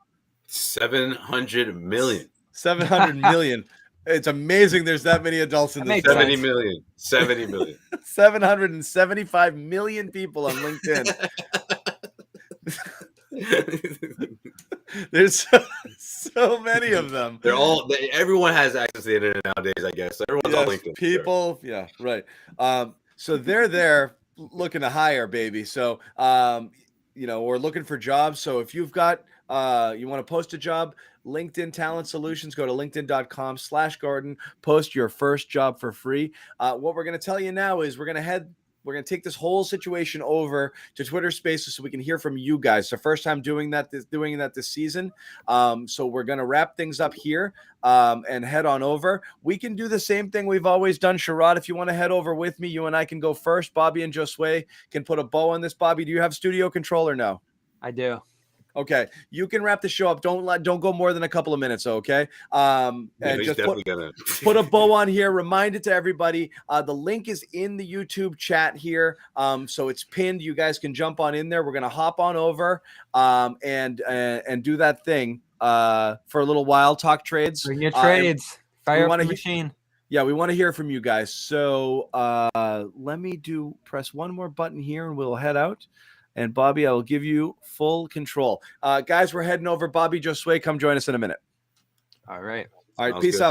700 million. 700 million. It's amazing there's that many adults in this. 70 million. 70 million. 775 million people on LinkedIn. There's so many of them. Everyone has access to the internet nowadays, I guess. Everyone's on LinkedIn. People, sure. Yeah, right. So they're there looking to hire, baby. So, we're looking for jobs. So if you've got, you want to post a job, LinkedIn Talent Solutions, go to linkedin.com/garden, post your first job for free. What we're going to tell you now is we're going to take this whole situation over to Twitter Spaces so we can hear from you guys. It's the first time doing that this season. So we're going to wrap things up here and head on over. We can do the same thing we've always done. Sherrod, if you want to head over with me, you and I can go first. Bobby and Josue can put a bow on this. Bobby, do you have studio control or no? I do. Okay, you can wrap the show up. Don't go more than a couple of minutes, okay? And just put a bow on here. Remind it to everybody. The link is in the YouTube chat here, so it's pinned. You guys can jump on in there. We're gonna hop on over and do that thing for a little while. Talk trades. Bring your trades. Fire up the machine. Yeah, we want to hear from you guys. So let me press one more button here, and we'll head out. And Bobby, I will give you full control. Guys, we're heading over. Bobby, Josue, come join us in a minute. All right. Peace out.